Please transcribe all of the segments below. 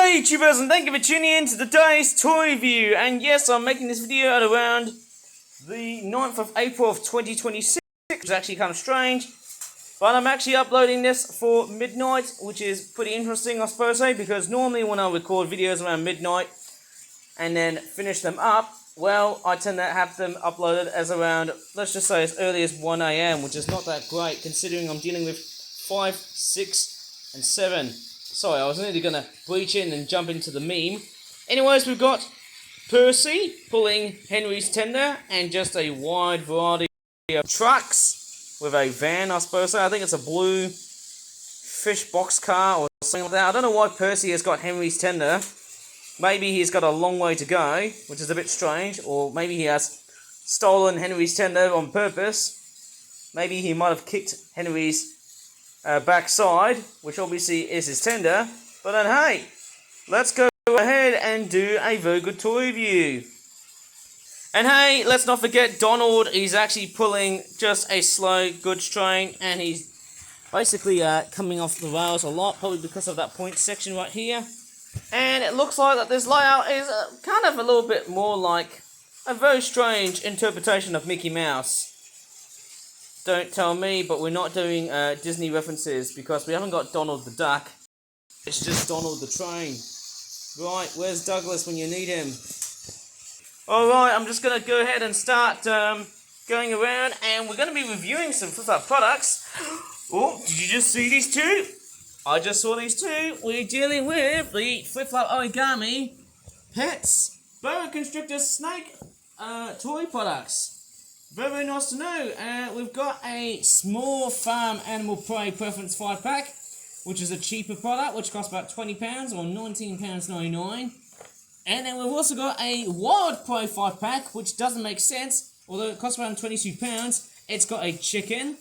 Hey YouTubers, and thank you for tuning in to today's toy review. And yes, I'm making this video at around the 9th of April of 2026, which is actually kind of strange. But I'm actually uploading this for midnight, which is pretty interesting, I suppose, because normally when I record videos around midnight and then finish them up, well, I tend to have them uploaded as around, let's just say as early as 1 AM, which is not that great considering I'm dealing with 5, 6, and 7. Sorry, I was nearly going to breach in and jump into the meme. Anyways, we've got Percy pulling Henry's tender and just a wide variety of trucks with a van, I suppose. I think it's a blue fish box car or something like that. I don't know why Percy has got Henry's tender. Maybe he's got a long way to go, which is a bit strange. Or maybe he has stolen Henry's tender on purpose. Maybe he might have kicked Henry's backside, which obviously is his tender. But then hey, let's go ahead and do a very good toy review. And hey, let's not forget Donald. He's actually pulling just a slow goods train, and he's basically coming off the rails a lot, probably because of that point section right here. And it looks like that this layout is kind of a little bit more like a very strange interpretation of Mickey Mouse. Don't tell me, but we're not doing Disney references because we haven't got Donald the Duck. It's just Donald the Train. Right, where's Douglas when you need him? Alright, I'm just going to go ahead and start going around, and we're going to be reviewing some flip-flop products. Oh, did you just see these two? I just saw these two. We're dealing with the flip-flop origami pets boa constrictor snake toy products. Very nice to know. We've got a small farm animal prey preference 5-pack, which is a cheaper product, which costs about £20 or £19.99. And then we've also got a wild prey 5-pack, which doesn't make sense, although it costs around £22. It's got a chicken,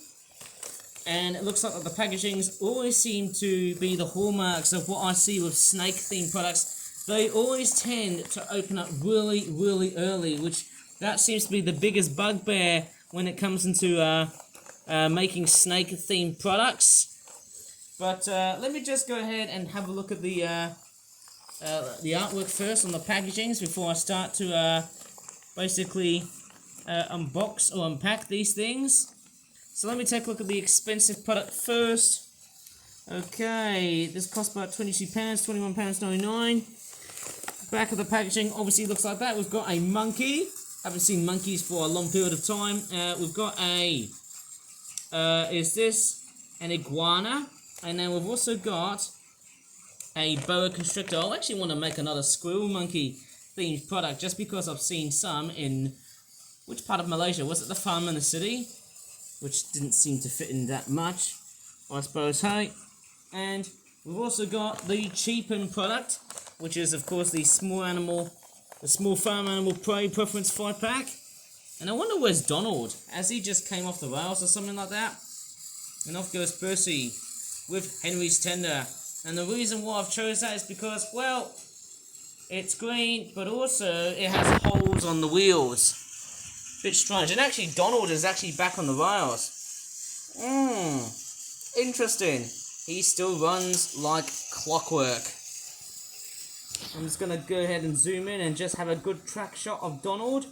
and it looks like the packagings always seem to be the hallmarks of what I see with snake-themed products. They always tend to open up really, really early, which that seems to be the biggest bugbear when it comes into making snake-themed products. But let me just go ahead and have a look at the artwork first on the packagings before I start to basically unbox or unpack these things. So let me take a look at the expensive product first. Okay, this costs about £22, £21.99. Back of the packaging obviously looks like that. We've got a monkey. Haven't seen monkeys for a long period of time. We've got a, is this an iguana? And then we've also got a boa constrictor. I actually want to make another squirrel monkey themed product just because I've seen some in, which part of Malaysia? Was it the farm in the city? Which didn't seem to fit in that much, I suppose, hey. And we've also got the cheapened product, which is of course the small farm animal prey preference 5-pack. And I wonder where's Donald, as he just came off the rails or something like that. And off goes Percy with Henry's tender. And the reason why I've chose that is because, well, it's green, but also it has holes on the wheels. Bit strange. And actually Donald is actually back on the rails. Interesting. He still runs like clockwork. I'm just going to go ahead and zoom in and just have a good track shot of Donald,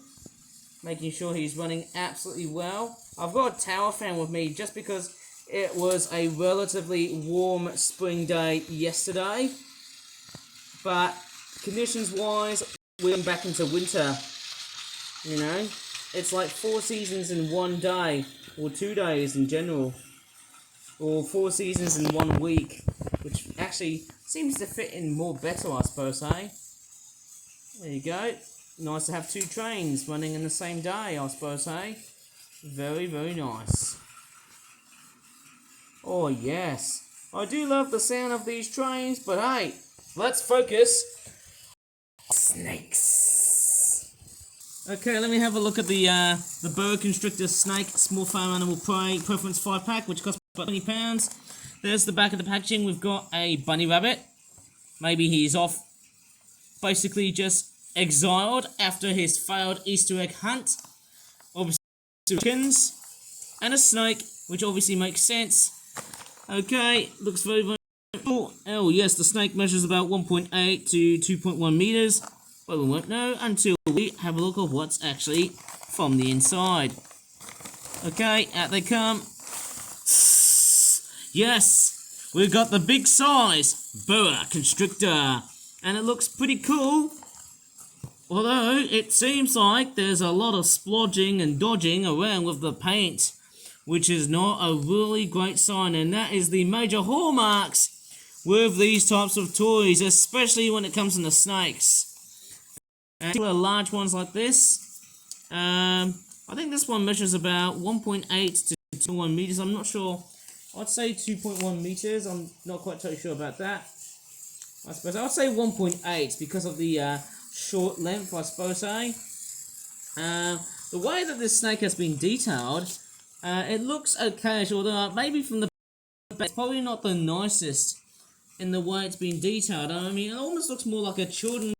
making sure he's running absolutely well. I've got a tower fan with me just because it was a relatively warm spring day yesterday, but conditions wise we're back into winter. You know, it's like 4 seasons in one day, or 2 days in general, or 4 seasons in 1 week, which actually seems to fit in more better, I suppose, eh? There you go. Nice to have 2 trains running in the same day, I suppose, eh? Very, very nice. Oh, yes. I do love the sound of these trains, but hey, let's focus. Snakes. Okay, let me have a look at the boa constrictor snake small farm animal prey preference 5-pack, which costs about £20. There's the back of the packaging. We've got a bunny rabbit. Maybe he's off, basically just exiled after his failed Easter egg hunt. Obviously, chickens and a snake, which obviously makes sense. Okay, looks very, very cool. Oh well, yes, the snake measures about 1.8 to 2.1 meters, but we won't know until we have a look at what's actually from the inside. Okay, out they come. Yes, we've got the big size boa constrictor, and it looks pretty cool. Although it seems like there's a lot of splodging and dodging around with the paint, which is not a really great sign, and that is the major hallmarks with these types of toys, especially when it comes to the snakes. And large ones like this, I think this one measures about 1.8 to 2.1 meters. I'm not sure. I'd say 2.1 meters. I'm not quite totally sure about that. I suppose I'd say 1.8 because of the short length, I suppose. The way that this snake has been detailed, it looks okay, although maybe from the back, it's probably not the nicest in the way it's been detailed. I mean, it almost looks more like a children's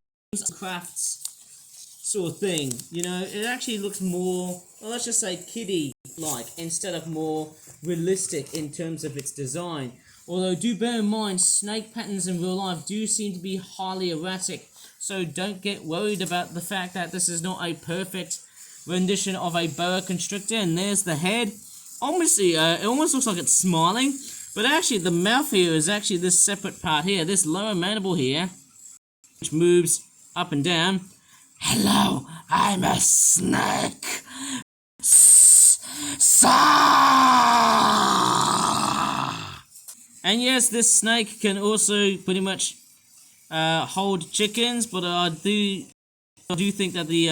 crafts sort of thing. You know, it actually looks more, well, let's just say kiddie-like instead of more realistic in terms of its design. Although, do bear in mind, snake patterns in real life do seem to be highly erratic. So don't get worried about the fact that this is not a perfect rendition of a boa constrictor. And there's the head. Obviously, it almost looks like it's smiling. But actually, the mouth here is actually this separate part here. This lower mandible here, which moves up and down. Hello, I'm a snake. And yes, this snake can also pretty much hold chickens, but I do think that the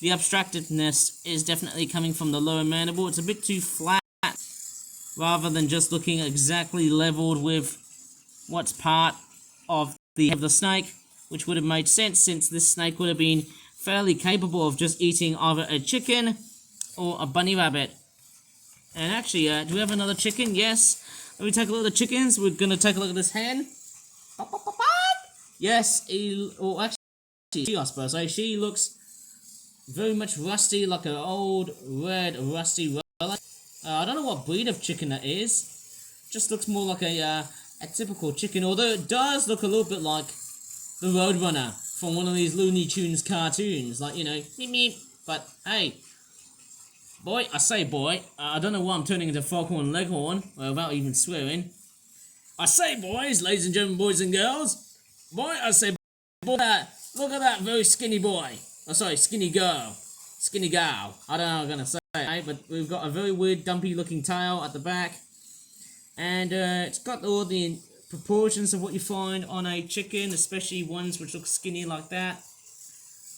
abstractedness is definitely coming from the lower mandible. It's a bit too flat, rather than just looking exactly leveled with what's part of the head of the snake, which would have made sense since this snake would have been fairly capable of just eating either a chicken or a bunny rabbit. And actually, do we have another chicken? Yes. Let me take a look at the chickens. We're going to take a look at this hen. Yes, actually, I suppose. She looks very much rusty, like an old red rusty relic. I don't know what breed of chicken that is. Just looks more like a typical chicken, although it does look a little bit like the Roadrunner from one of these Looney Tunes cartoons. Like, you know, meep meep. But, hey, boy, I say boy. I don't know why I'm turning into Foghorn Leghorn, without even swearing. I say boys, ladies and gentlemen, boys and girls. Boy, I say boy, look at that very skinny boy. Oh, sorry, skinny girl. Skinny gal. I don't know what I'm going to say, but we've got a very weird dumpy looking tail at the back. And it's got all the proportions of what you find on a chicken, especially ones which look skinny like that.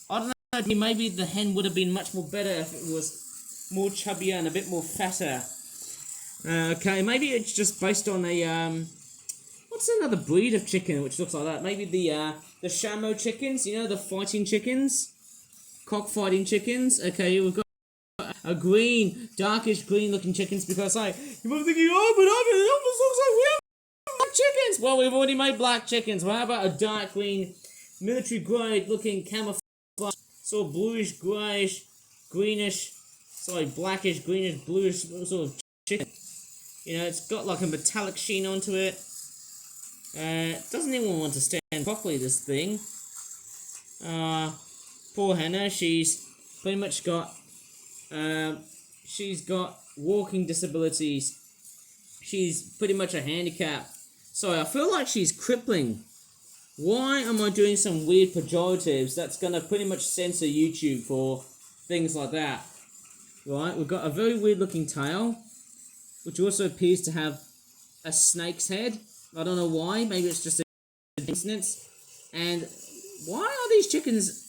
I don't know, maybe the hen would have been much more better if it was more chubbier and a bit more fatter. Okay, maybe it's just based on a, what's another breed of chicken which looks like that? Maybe the Shamo chickens, you know, the fighting chickens? Cockfighting chickens. Okay, we've got a green, darkish green looking chickens because, hey, you might be thinking, oh, but it almost looks like we have black chickens. Well, we've already made black chickens. Well, how about a dark green, military grade looking camouflage, sort of bluish, greyish, greenish, sorry, blackish, greenish, bluish sort of chicken. You know, it's got like a metallic sheen onto it. Doesn't even want to stand properly, this thing. Poor Hannah, she's pretty much got, she's got walking disabilities. She's pretty much a handicap. Sorry, I feel like she's crippling. Why am I doing some weird pejoratives that's going to pretty much censor YouTube for things like that? Right, we've got a very weird looking tail, which also appears to have a snake's head. I don't know why, maybe it's just a coincidence. And why are these chickens,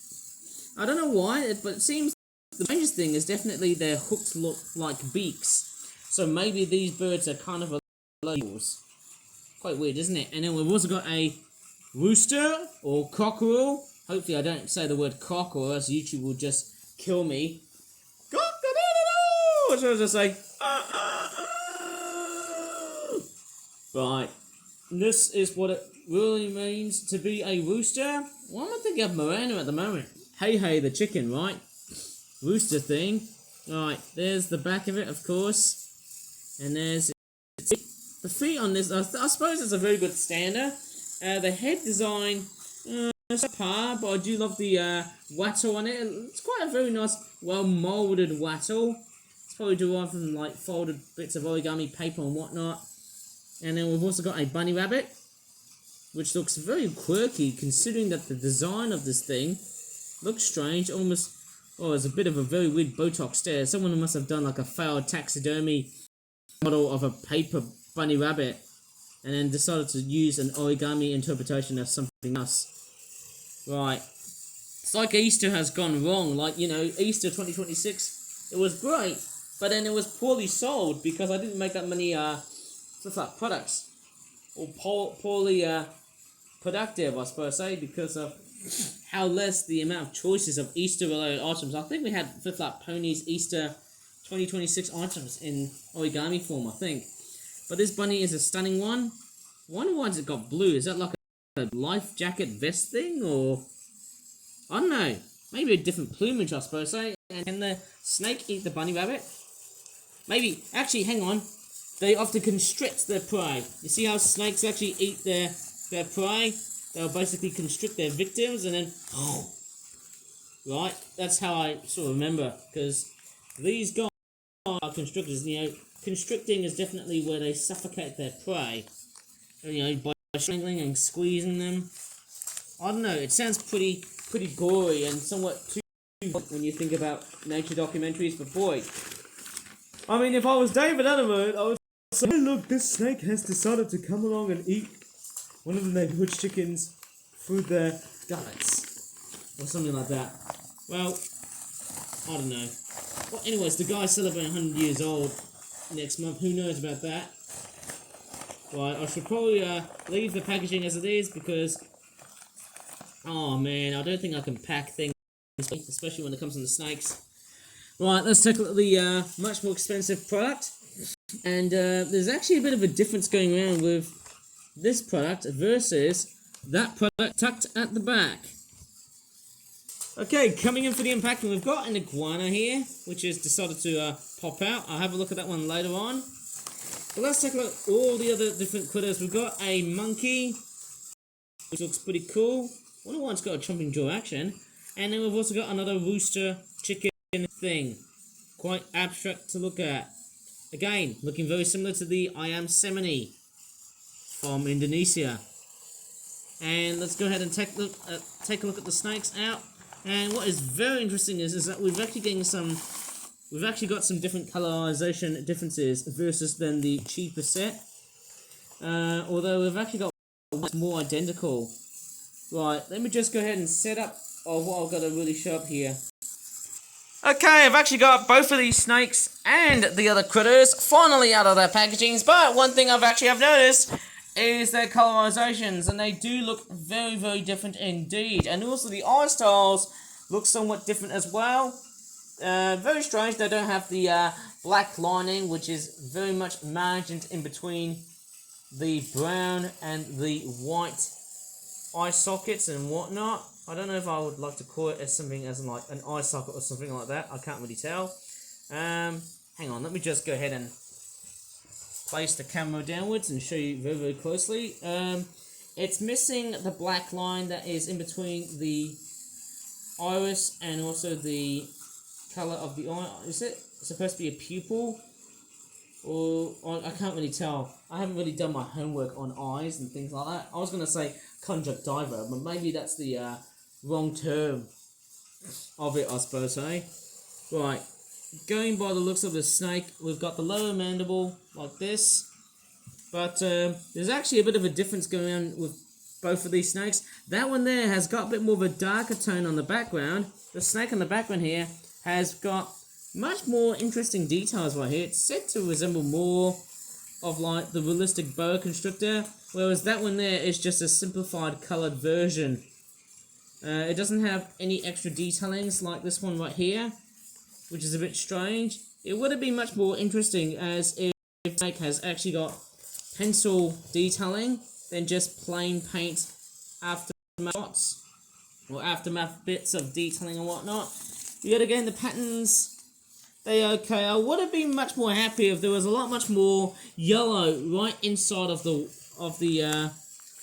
I don't know why, but it seems the strangest thing is definitely their hooks look like beaks. So maybe these birds are kind of labels. Quite weird, isn't it? And then we've also got a rooster or cockerel. Hopefully I don't say the word cock or else YouTube will just kill me. Cock-a-doodle-doo! What should I just say? Right. This is what it really means to be a rooster. Why am I thinking of Miranda at the moment? Hey, the chicken, right? Rooster thing. Right, there's the back of it, of course. And there's the feet on this. I suppose it's a very good stander. The head design, it's par, but I do love the wattle on it. It's quite a very nice, well-moulded wattle. It's probably derived from like folded bits of origami paper and whatnot. And then we've also got a bunny rabbit, which looks very quirky considering that the design of this thing looks strange, almost, it's a bit of a very weird Botox stare. Someone must have done like a failed taxidermy model of a paper bunny rabbit and then decided to use an origami interpretation of something else. Right. It's like Easter has gone wrong. Like, Easter 2026, it was great, but then it was poorly sold because I didn't make that many products. Or poorly productive, I suppose, because of how less the amount of choices of Easter-related items. I think we had Flip Flop Ponies Easter 2026 items in origami form, I think. But this bunny is a stunning one. Wonder why it got blue. Is that like a life jacket vest thing, or I don't know? Maybe a different plumage, I suppose. And can the snake eat the bunny rabbit? Maybe. Actually, hang on. They often constrict their prey. You see how snakes actually eat their prey? They'll basically constrict their victims and then... Right? That's how I sort of remember. Because these guys are constrictors. Constricting is definitely where they suffocate their prey. By strangling and squeezing them. I don't know. It sounds pretty gory and somewhat too when you think about nature documentaries. But boy... I mean, if I was David Attenborough, I would say, look, this snake has decided to come along and eat one of the neighborhood chickens through their gullets. Or something like that. Well, I don't know. Well, anyways, the guy's celebrating 100 years old next month. Who knows about that? Right, I should probably leave the packaging as it is because... Oh man, I don't think I can pack things, especially when it comes to the snakes. Right, let's take a look at the much more expensive product. And there's actually a bit of a difference going around with this product versus that product tucked at the back. Okay, coming in for the unpacking, we've got an iguana here, which has decided to pop out. I'll have a look at that one later on. But let's take a look at all the other different critters. We've got a monkey, which looks pretty cool. Wonder why it's got a chomping jaw action. And then we've also got another rooster chicken thing. Quite abstract to look at. Again, looking very similar to the ayam semini from Indonesia. And let's go ahead and take a look at the snakes out. And what is very interesting is that we've actually got some different colorization differences versus than the cheaper set. Although we've actually got what's more identical. Right, let me just go ahead and set up what I've got to really show up here. Okay, I've actually got both of these snakes and the other critters finally out of their packagings, but one thing I've noticed is their colorizations, and they do look very, very different indeed. And also the eye styles look somewhat different as well. Very strange, they don't have the black lining, which is very much margined in between the brown and the white eye sockets and whatnot. I don't know if I would like to call it as something as like an eye socket or something like that. I can't really tell. Hang on, let me just go ahead and place the camera downwards and show you very, very closely. It's missing the black line that is in between the iris and also the color of the eye. Is it supposed to be a pupil? Or I can't really tell. I haven't really done my homework on eyes and things like that. I was going to say conjunctiva, but maybe that's the wrong term of it, I suppose, eh? Right, going by the looks of the snake, we've got the lower mandible like this, but there's actually a bit of a difference going on with both of these snakes. That one there has got a bit more of a darker tone on the background. The snake on the background here has got much more interesting details right here. It's said to resemble more of like the realistic boa constrictor, whereas that one there is just a simplified colored version. It doesn't have any extra detailings like this one right here, which is a bit strange. It would have been much more interesting as if the snake has actually got pencil detailing than just plain paint aftermath shots or aftermath bits of detailing and whatnot. Yet again, the patterns, they're okay. I would have been much more happy if there was a lot much more yellow right inside of the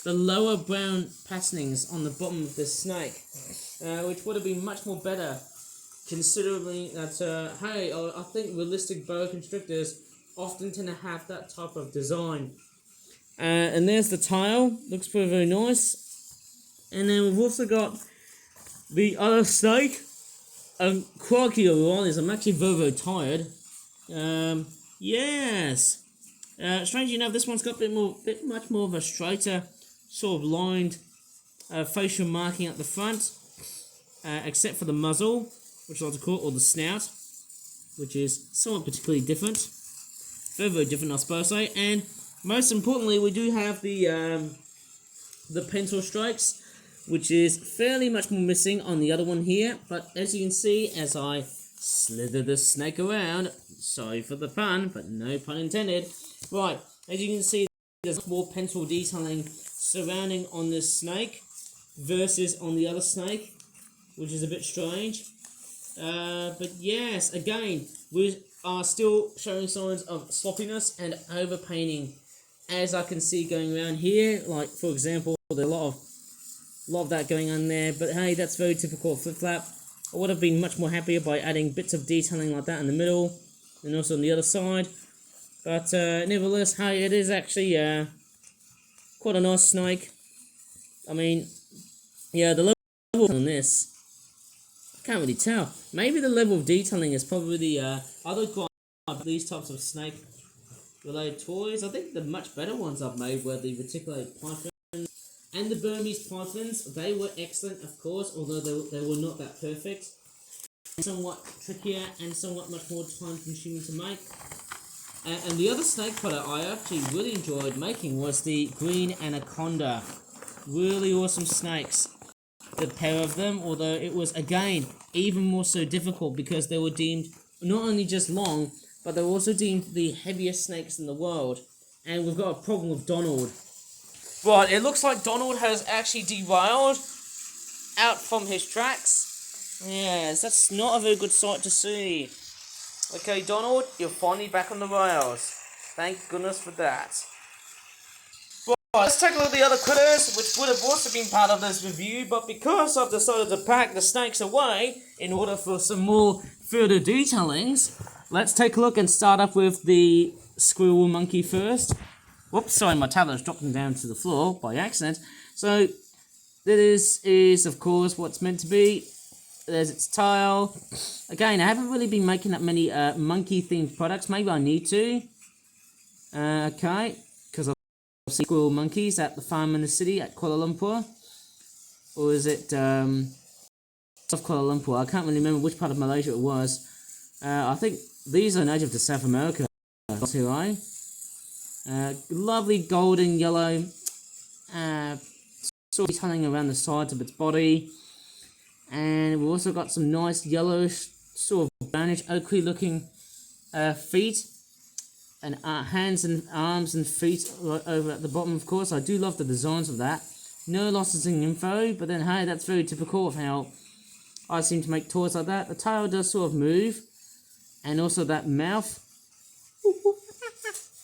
the lower brown patternings on the bottom of this snake, which would have been much more better, considerably that, hey, I think realistic boa constrictors often tend to have that type of design. And there's the tail, looks very, very nice. And then we've also got the other snake. Crikey, alright, I'm actually very, very tired. Yes. Strangely enough, this one's got much more of a straighter, sort of lined facial marking at the front, except for the muzzle, which I like to call it, or the snout, which is somewhat particularly different. Very, very different, I suppose so. And most importantly, we do have the pencil strikes, which is fairly much more missing on the other one here. But as you can see, as I slither the snake around, sorry for the pun, but no pun intended. Right, as you can see, there's more pencil detailing surrounding on this snake versus on the other snake, which is a bit strange. But yes, again, we are still showing signs of sloppiness and overpainting, as I can see going around here. Like, for example, there's a lot of that going on there, but hey, that's very typical of Flip Flap. I would have been much more happier by adding bits of detailing like that in the middle, and also on the other side. But nevertheless, hey, it is actually quite a nice snake. I mean, yeah, the level on this, I can't really tell. Maybe the level of detailing is probably the other grind of these types of snake related toys. I think the much better ones I've made were the reticulated python and the Burmese pythons. They were excellent, of course, although they were not that perfect. Somewhat trickier and somewhat much more time consuming to make. And the other snake product I actually really enjoyed making was the green anaconda. Really awesome snakes, the pair of them, although it was, again, even more so difficult because they were deemed not only just long, but they were also deemed the heaviest snakes in the world. And we've got a problem with Donald. Right, it looks like Donald has actually derailed out from his tracks. Yes, that's not a very good sight to see. Okay, Donald, you're finally back on the rails. Thank goodness for that. Right, let's take a look at the other critters, which would have also been part of this review, but because I've decided to pack the snakes away in order for some more further detailings, let's take a look and start up with the squirrel monkey first. Whoops, sorry, my tablet's dropping down to the floor by accident. So, this is, of course, what's meant to be. There's its tail. Again, I haven't really been making that many monkey-themed products. Maybe I need to. Okay, because I've seen squirrel monkeys at the farm in the city at Kuala Lumpur. Or is it South Kuala Lumpur? I can't really remember which part of Malaysia it was. I think these are native to South America. Here, right? Lovely golden yellow, sort of detailing around the sides of its body, and we've also got some nice yellowish, sort of brownish, ochre looking feet, and hands and arms and feet right over at the bottom. Of course, I do love the designs of that. No losses in info, but then hey, that's very typical of how I seem to make toys like that. The tail does sort of move, and also that mouth.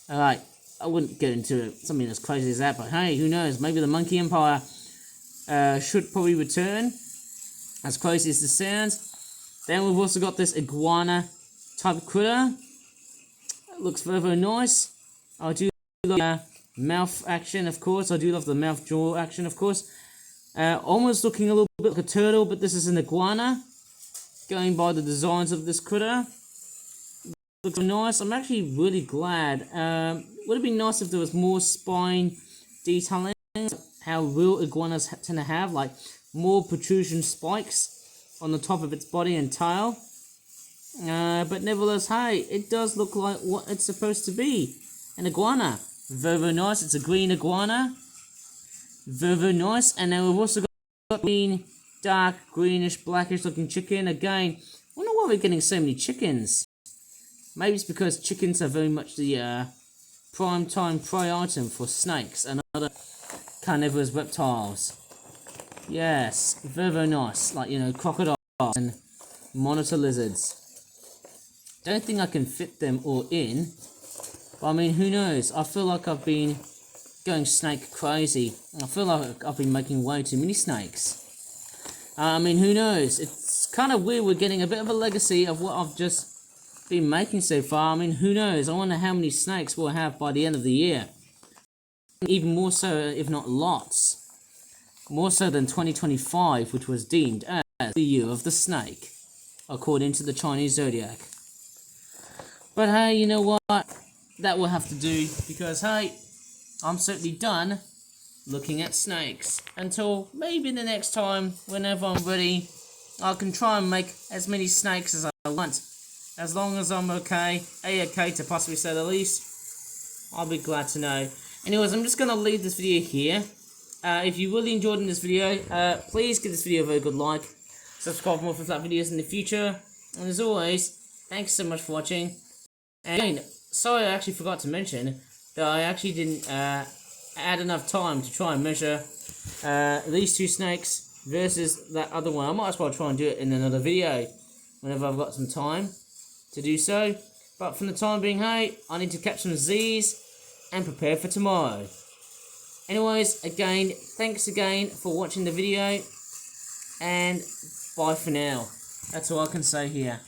Alright. I wouldn't get into something as crazy as that, but hey, who knows? Maybe the Monkey Empire should probably return, as crazy as this sounds. Then we've also got this iguana type critter. It looks very, very nice. I do love mouth action, of course. I do love the mouth jaw action, of course. Almost looking a little bit like a turtle, but this is an iguana. Going by the designs of this critter. Looks nice. I'm actually really glad. Would have been nice if there was more spine detailing, how real iguanas tend to have, like more protrusion spikes on the top of its body and tail. But nevertheless, hey, it does look like what it's supposed to be, an iguana. Very, very nice. It's a green iguana. Very, very nice. And then we've also got green, dark, greenish, blackish looking chicken. Again, I wonder why we're getting so many chickens. Maybe it's because chickens are very much the prime time prey item for snakes and other carnivorous reptiles. Yes, very, very nice. Like, you know, crocodiles and monitor lizards. Don't think I can fit them all in. But I mean, who knows? I feel like I've been going snake crazy. I feel like I've been making way too many snakes. I mean, who knows? It's kind of weird we're getting a bit of a legacy of what I've just been making so far. I mean, who knows? I wonder how many snakes we'll have by the end of the year. Even more so, if not lots. More so than 2025, which was deemed as the year of the snake, according to the Chinese zodiac. But hey, you know what? That will have to do, because hey, I'm certainly done looking at snakes. Until maybe the next time, whenever I'm ready, I can try and make as many snakes as I want. As long as I'm okay, A-okay to possibly say the least, I'll be glad to know. Anyways, I'm just going to leave this video here. If you really enjoyed this video, please give this video a very good like. Subscribe for more flat videos in the future. And as always, thanks so much for watching. And again, sorry I actually forgot to mention that I actually didn't add enough time to try and measure these two snakes versus that other one. I might as well try and do it in another video whenever I've got some time to do so. But for the time being, hey, I need to catch some Z's and prepare for tomorrow. Anyways, again, thanks again for watching the video, and bye for now. That's all I can say here.